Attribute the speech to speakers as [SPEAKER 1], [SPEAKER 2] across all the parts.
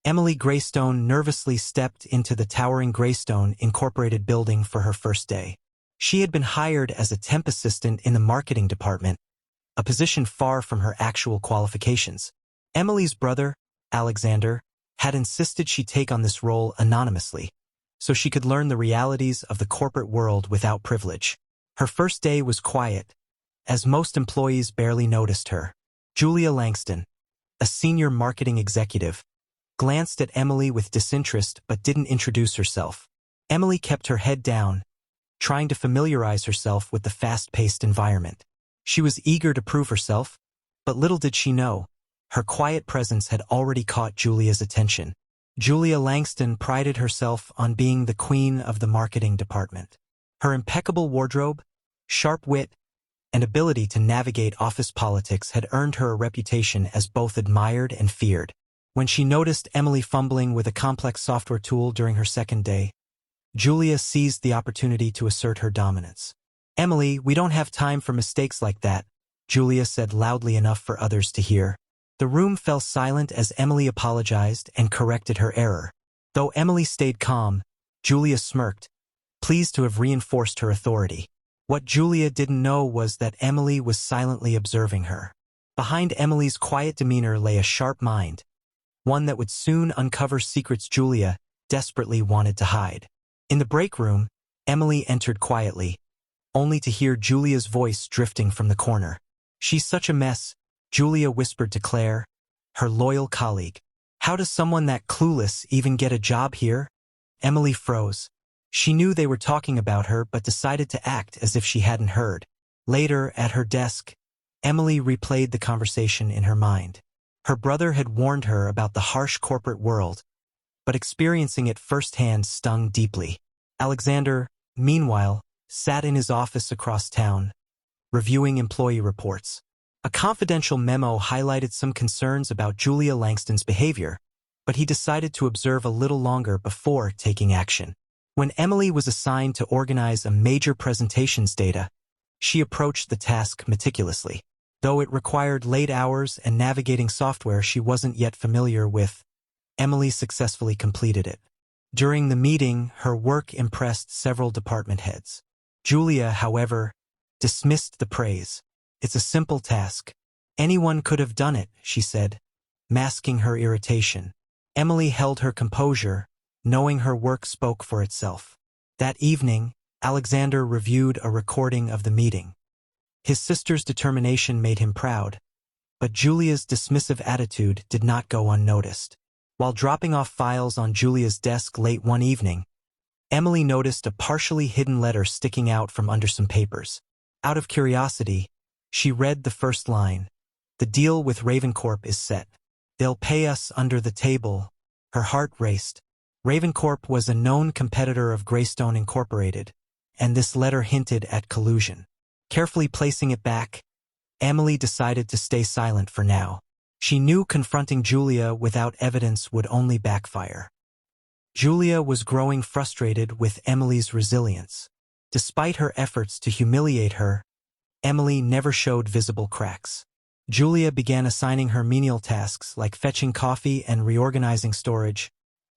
[SPEAKER 1] Emily Greystone nervously stepped into the towering Greystone Inc building for her first day. She had been hired as a temp assistant in the marketing department, a position far from her actual qualifications. Emily's brother, Alexander, had insisted she take on this role anonymously, so she could learn the realities of the corporate world without privilege. Her first day was quiet, as most employees barely noticed her. Julia Langston, a senior marketing executive, glanced at Emily with disinterest but didn't introduce herself. Emily kept her head down, trying to familiarize herself with the fast-paced environment. She was eager to prove herself, but little did she know, her quiet presence had already caught Julia's attention. Julia Langston prided herself on being the queen of the marketing department. Her impeccable wardrobe, sharp wit, and ability to navigate office politics had earned her a reputation as both admired and feared. When she noticed Emily fumbling with a complex software tool during her second day, Julia seized the opportunity to assert her dominance. "Emily, we don't have time for mistakes like that," Julia said loudly enough for others to hear. The room fell silent as Emily apologized and corrected her error. Though Emily stayed calm, Julia smirked, pleased to have reinforced her authority. What Julia didn't know was that Emily was silently observing her. Behind Emily's quiet demeanor lay a sharp mind, one that would soon uncover secrets Julia desperately wanted to hide. In the break room, Emily entered quietly, only to hear Julia's voice drifting from the corner. "She's such a mess," Julia whispered to Claire, her loyal colleague. "How does someone that clueless even get a job here?" Emily froze. She knew they were talking about her but decided to act as if she hadn't heard. Later, at her desk, Emily replayed the conversation in her mind. Her brother had warned her about the harsh corporate world, but experiencing it firsthand stung deeply. Alexander, meanwhile, sat in his office across town, reviewing employee reports. A confidential memo highlighted some concerns about Julia Langston's behavior, but he decided to observe a little longer before taking action. When Emily was assigned to organize a major presentation's data, she approached the task meticulously. Though it required late hours and navigating software she wasn't yet familiar with, Emily successfully completed it. During the meeting, her work impressed several department heads. Julia, however, dismissed the praise. "It's a simple task. Anyone could have done it," she said, masking her irritation. Emily held her composure, knowing her work spoke for itself. That evening, Alexander reviewed a recording of the meeting. His sister's determination made him proud, but Julia's dismissive attitude did not go unnoticed. While dropping off files on Julia's desk late one evening, Emily noticed a partially hidden letter sticking out from under some papers. Out of curiosity, she read the first line. "The deal with RavenCorp is set. They'll pay us under the table." Her heart raced. RavenCorp was a known competitor of Greystone Inc, and this letter hinted at collusion. Carefully placing it back, Emily decided to stay silent for now. She knew confronting Julia without evidence would only backfire. Julia was growing frustrated with Emily's resilience. Despite her efforts to humiliate her, Emily never showed visible cracks. Julia began assigning her menial tasks like fetching coffee and reorganizing storage,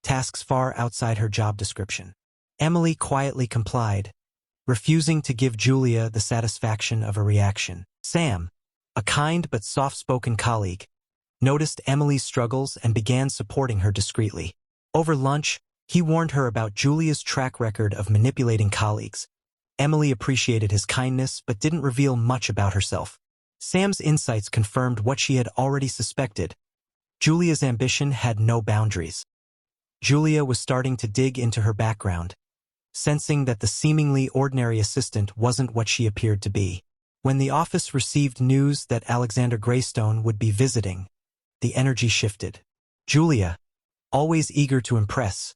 [SPEAKER 1] tasks far outside her job description. Emily quietly complied, refusing to give Julia the satisfaction of a reaction. Sam, a kind but soft-spoken colleague, noticed Emily's struggles and began supporting her discreetly. Over lunch, he warned her about Julia's track record of manipulating colleagues. Emily appreciated his kindness but didn't reveal much about herself. Sam's insights confirmed what she had already suspected. Julia's ambition had no boundaries. Julia was starting to dig into her background, sensing that the seemingly ordinary assistant wasn't what she appeared to be. When the office received news that Alexander Greystone would be visiting, the energy shifted. Julia, always eager to impress,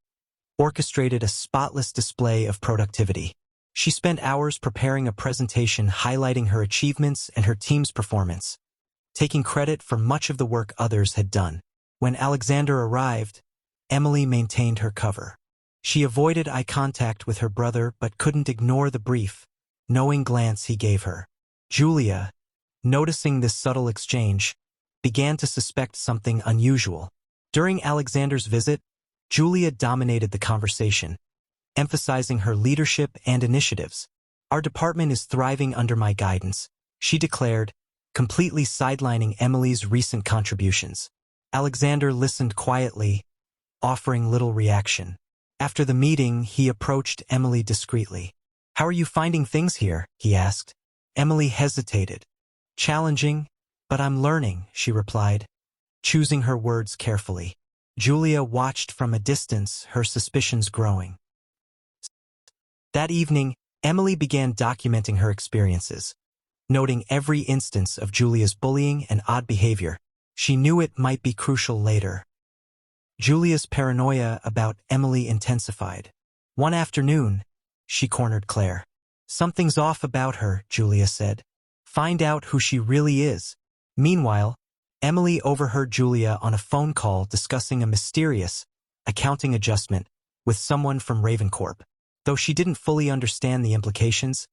[SPEAKER 1] orchestrated a spotless display of productivity. She spent hours preparing a presentation highlighting her achievements and her team's performance, taking credit for much of the work others had done. When Alexander arrived, Emily maintained her cover. She avoided eye contact with her brother but couldn't ignore the brief, knowing glance he gave her. Julia, noticing this subtle exchange, began to suspect something unusual. During Alexander's visit, Julia dominated the conversation, emphasizing her leadership and initiatives. "Our department is thriving under my guidance," she declared, completely sidelining Emily's recent contributions. Alexander listened quietly, offering little reaction. After the meeting, he approached Emily discreetly. "How are you finding things here?" he asked. Emily hesitated. "Challenging, but I'm learning," she replied, choosing her words carefully. Julia watched from a distance, her suspicions growing. That evening, Emily began documenting her experiences, noting every instance of Julia's bullying and odd behavior. She knew it might be crucial later. Julia's paranoia about Emily intensified. One afternoon, she cornered Claire. "Something's off about her," Julia said. "Find out who she really is." Meanwhile, Emily overheard Julia on a phone call discussing a mysterious accounting adjustment with someone from RavenCorp. Though she didn't fully understand the implications,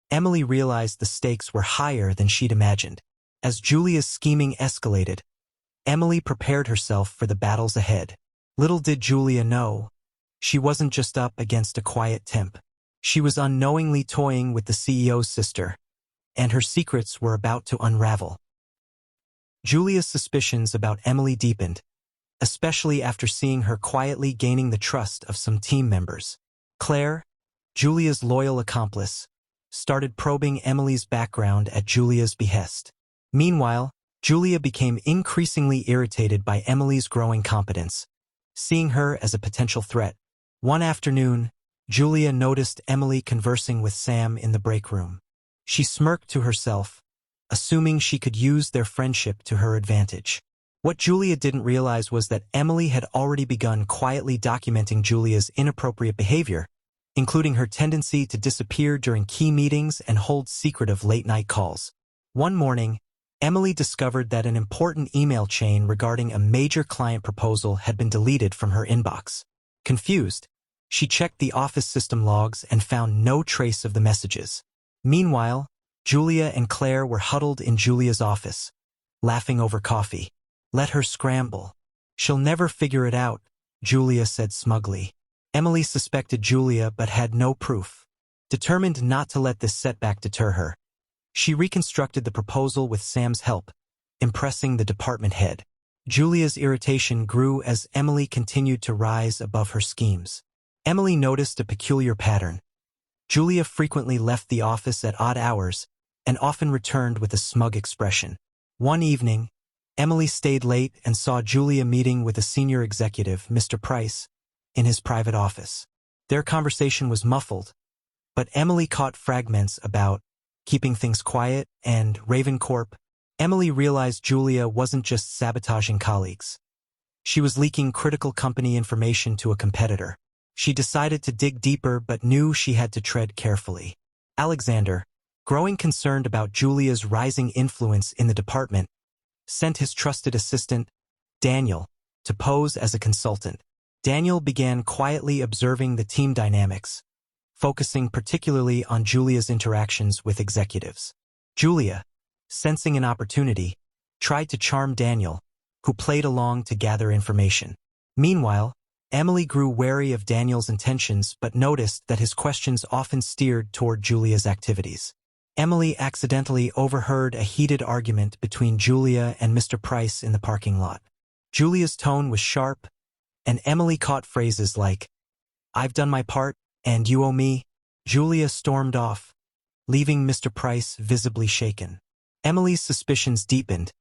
[SPEAKER 1] Emily realized the stakes were higher than she'd imagined. As Julia's scheming escalated, Emily prepared herself for the battles ahead. Little did Julia know, she wasn't just up against a quiet temp. She was unknowingly toying with the CEO's sister, and her secrets were about to unravel. Julia's suspicions about Emily deepened, especially after seeing her quietly gaining the trust of some team members. Claire, Julia's loyal accomplice, started probing Emily's background at Julia's behest. Meanwhile, Julia became increasingly irritated by Emily's growing competence, seeing her as a potential threat. One afternoon, Julia noticed Emily conversing with Sam in the break room. She smirked to herself, assuming she could use their friendship to her advantage. What Julia didn't realize was that Emily had already begun quietly documenting Julia's inappropriate behavior, including her tendency to disappear during key meetings and hold secretive late-night calls. One morning, Emily discovered that an important email chain regarding a major client proposal had been deleted from her inbox. Confused, she checked the office system logs and found no trace of the messages. Meanwhile, Julia and Claire were huddled in Julia's office, laughing over coffee. "Let her scramble. She'll never figure it out," Julia said smugly. Emily suspected Julia but had no proof. Determined not to let this setback deter her, she reconstructed the proposal with Sam's help, impressing the department head. Julia's irritation grew as Emily continued to rise above her schemes. Emily noticed a peculiar pattern. Julia frequently left the office at odd hours and often returned with a smug expression. One evening, Emily stayed late and saw Julia meeting with a senior executive, Mr. Price, in his private office. Their conversation was muffled, but Emily caught fragments about keeping things quiet and RavenCorp. Emily realized Julia wasn't just sabotaging colleagues. She was leaking critical company information to a competitor. She decided to dig deeper but knew she had to tread carefully. Alexander, growing concerned about Julia's rising influence in the department, sent his trusted assistant, Daniel, to pose as a consultant. Daniel began quietly observing the team dynamics, focusing particularly on Julia's interactions with executives. Julia, sensing an opportunity, tried to charm Daniel, who played along to gather information. Meanwhile, Emily grew wary of Daniel's intentions but noticed that his questions often steered toward Julia's activities. Emily accidentally overheard a heated argument between Julia and Mr. Price in the parking lot. Julia's tone was sharp, and Emily caught phrases like, "I've done my part, and you owe me." Julia stormed off, leaving Mr. Price visibly shaken. Emily's suspicions deepened,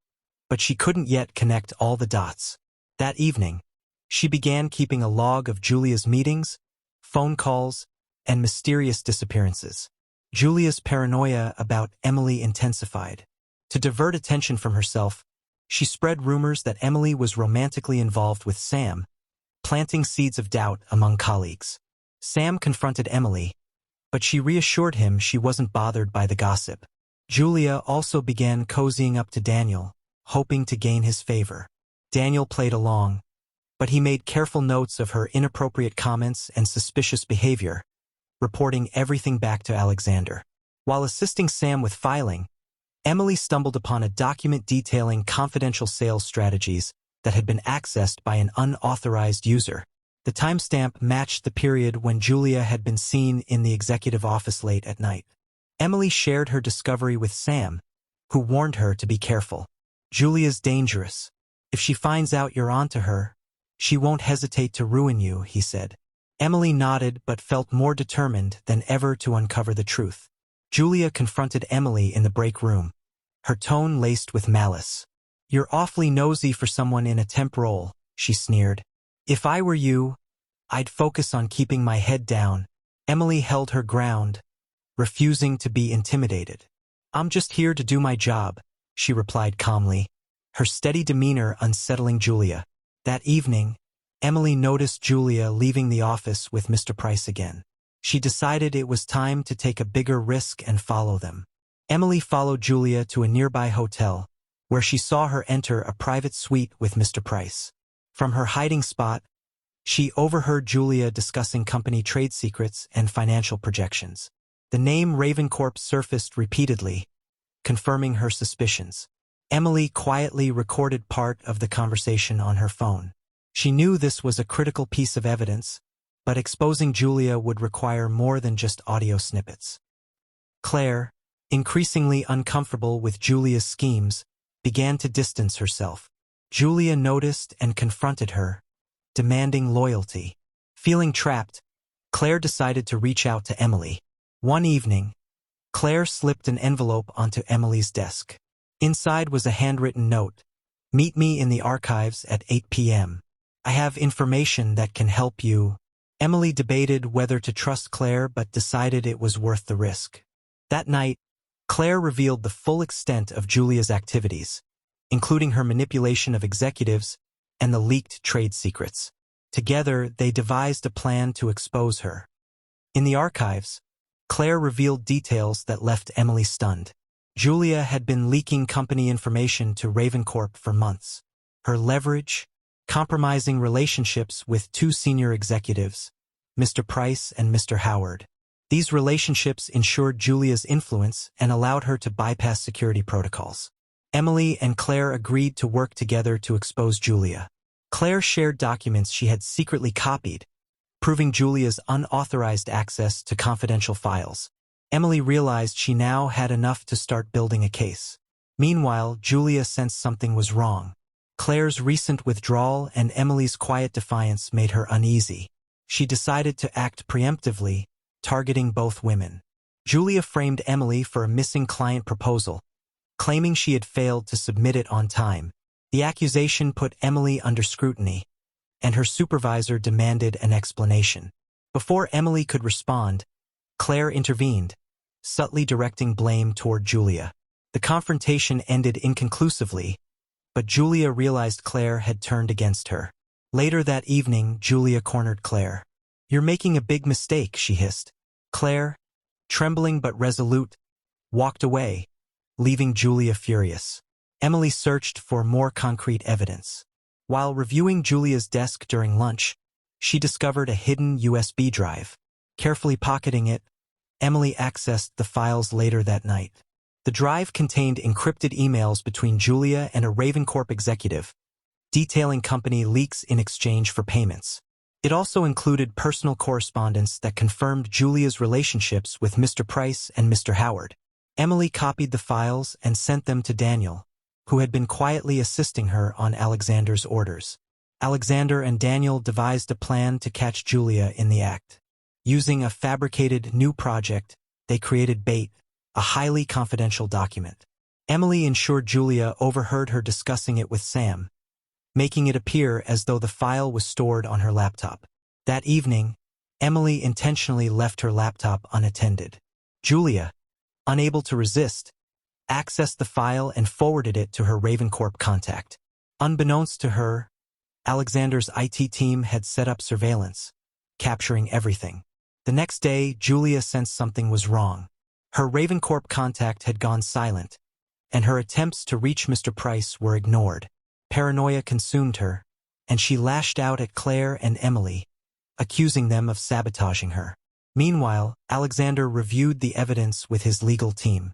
[SPEAKER 1] but she couldn't yet connect all the dots. That evening, she began keeping a log of Julia's meetings, phone calls, and mysterious disappearances. Julia's paranoia about Emily intensified. To divert attention from herself, she spread rumors that Emily was romantically involved with Sam, planting seeds of doubt among colleagues. Sam confronted Emily, but she reassured him she wasn't bothered by the gossip. Julia also began cozying up to Daniel, hoping to gain his favor. Daniel played along, but he made careful notes of her inappropriate comments and suspicious behavior, reporting everything back to Alexander. While assisting Sam with filing, Emily stumbled upon a document detailing confidential sales strategies that had been accessed by an unauthorized user. The timestamp matched the period when Julia had been seen in the executive office late at night. Emily shared her discovery with Sam, who warned her to be careful. "Julia's dangerous. If she finds out you're onto her, she won't hesitate to ruin you," he said. Emily nodded but felt more determined than ever to uncover the truth. Julia confronted Emily in the break room, her tone laced with malice. "You're awfully nosy for someone in a temp role," she sneered. "If I were you, I'd focus on keeping my head down." Emily held her ground, refusing to be intimidated. "I'm just here to do my job," she replied calmly, her steady demeanor unsettling Julia. That evening, Emily noticed Julia leaving the office with Mr. Price again. She decided it was time to take a bigger risk and follow them. Emily followed Julia to a nearby hotel, where she saw her enter a private suite with Mr. Price. From her hiding spot, she overheard Julia discussing company trade secrets and financial projections. The name RavenCorp surfaced repeatedly, confirming her suspicions. Emily quietly recorded part of the conversation on her phone. She knew this was a critical piece of evidence, but exposing Julia would require more than just audio snippets. Claire, increasingly uncomfortable with Julia's schemes, began to distance herself. Julia noticed and confronted her, demanding loyalty. Feeling trapped, Claire decided to reach out to Emily. One evening, Claire slipped an envelope onto Emily's desk. Inside was a handwritten note. "Meet me in the archives at 8 p.m. I have information that can help you." Emily debated whether to trust Claire but decided it was worth the risk. That night, Claire revealed the full extent of Julia's activities, including her manipulation of executives and the leaked trade secrets. Together, they devised a plan to expose her. In the archives, Claire revealed details that left Emily stunned. Julia had been leaking company information to RavenCorp for months. Her leverage, compromising relationships with two senior executives, Mr. Price and Mr. Howard. These relationships ensured Julia's influence and allowed her to bypass security protocols. Emily and Claire agreed to work together to expose Julia. Claire shared documents she had secretly copied, proving Julia's unauthorized access to confidential files. Emily realized she now had enough to start building a case. Meanwhile, Julia sensed something was wrong. Claire's recent withdrawal and Emily's quiet defiance made her uneasy. She decided to act preemptively, targeting both women. Julia framed Emily for a missing client proposal, claiming she had failed to submit it on time. The accusation put Emily under scrutiny, and her supervisor demanded an explanation. Before Emily could respond, Claire intervened, subtly directing blame toward Julia. The confrontation ended inconclusively, but Julia realized Claire had turned against her. Later that evening, Julia cornered Claire. "You're making a big mistake," she hissed. Claire, trembling but resolute, walked away, leaving Julia furious. Emily searched for more concrete evidence. While reviewing Julia's desk during lunch, she discovered a hidden USB drive. Carefully pocketing it, Emily accessed the files later that night. The drive contained encrypted emails between Julia and a RavenCorp executive, detailing company leaks in exchange for payments. It also included personal correspondence that confirmed Julia's relationships with Mr. Price and Mr. Howard. Emily copied the files and sent them to Daniel, who had been quietly assisting her on Alexander's orders. Alexander and Daniel devised a plan to catch Julia in the act. Using a fabricated new project, they created Bait, a highly confidential document. Emily ensured Julia overheard her discussing it with Sam, making it appear as though the file was stored on her laptop. That evening, Emily intentionally left her laptop unattended. Julia, unable to resist, accessed the file and forwarded it to her RavenCorp contact. Unbeknownst to her, Alexander's IT team had set up surveillance, capturing everything. The next day, Julia sensed something was wrong. Her RavenCorp contact had gone silent, and her attempts to reach Mr. Price were ignored. Paranoia consumed her, and she lashed out at Claire and Emily, accusing them of sabotaging her. Meanwhile, Alexander reviewed the evidence with his legal team.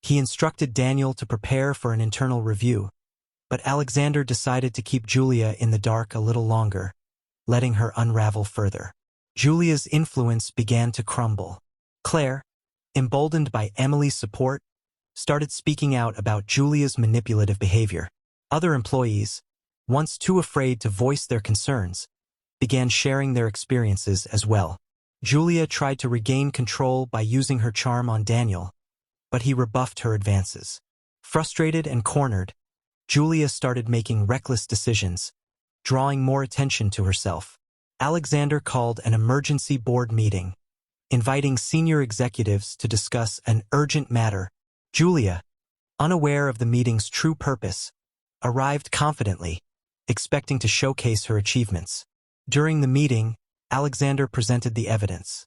[SPEAKER 1] He instructed Daniel to prepare for an internal review, But Alexander decided to keep Julia in the dark a little longer, letting her unravel further. Julia's influence began to crumble. Claire, emboldened by Emily's support, started speaking out about Julia's manipulative behavior. Other employees, once too afraid to voice their concerns, began sharing their experiences as well. Julia tried to regain control by using her charm on Daniel, but he rebuffed her advances. Frustrated and cornered, Julia started making reckless decisions, drawing more attention to herself. Alexander called an emergency board meeting, inviting senior executives to discuss an urgent matter. Julia, unaware of the meeting's true purpose, arrived confidently, expecting to showcase her achievements. During the meeting, Alexander presented the evidence: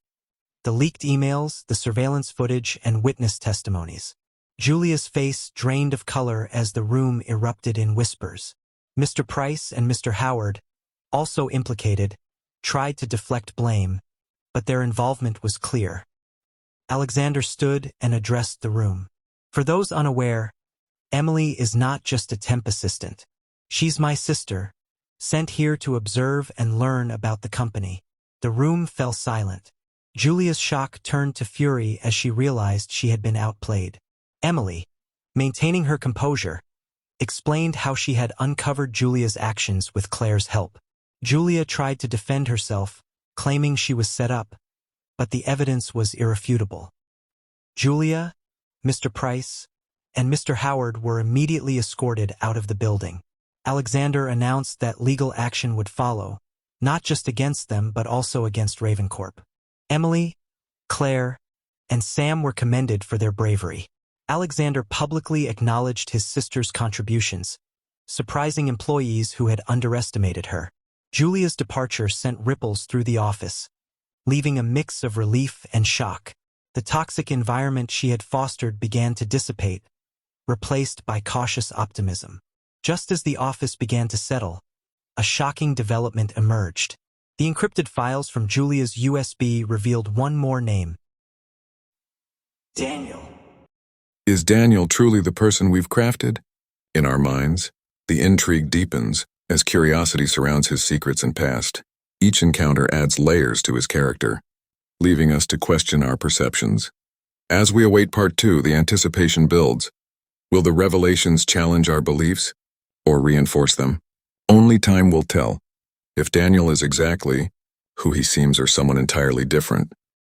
[SPEAKER 1] the leaked emails, the surveillance footage, and witness testimonies. Julia's face drained of color as the room erupted in whispers. Mr. Price and Mr. Howard, also implicated, tried to deflect blame, but their involvement was clear. Alexander stood and addressed the room. For those unaware, Emily is not just a temp assistant. She's my sister, sent here to observe and learn about the company. The room fell silent. Julia's shock turned to fury as she realized she had been outplayed. Emily, maintaining her composure, explained how she had uncovered Julia's actions with Claire's help. Julia tried to defend herself, claiming she was set up, but the evidence was irrefutable. Julia, Mr. Price, and Mr. Howard were immediately escorted out of the building. Alexander announced that legal action would follow, not just against them but also against RavenCorp. Emily, Claire, and Sam were commended for their bravery. Alexander publicly acknowledged his sister's contributions, surprising employees who had underestimated her. Julia's departure sent ripples through the office, leaving a mix of relief and shock. The toxic environment she had fostered began to dissipate, replaced by cautious optimism. Just as the office began to settle, a shocking development emerged. The encrypted files from Julia's USB revealed one more name: Daniel.
[SPEAKER 2] Is Daniel truly the person we've crafted? In our minds, the intrigue deepens as curiosity surrounds his secrets and past. Each encounter adds layers to his character, leaving us to question our perceptions. As we await Part 2, the anticipation builds. Will the revelations challenge our beliefs or reinforce them? Only time will tell if Daniel is exactly who he seems or someone entirely different.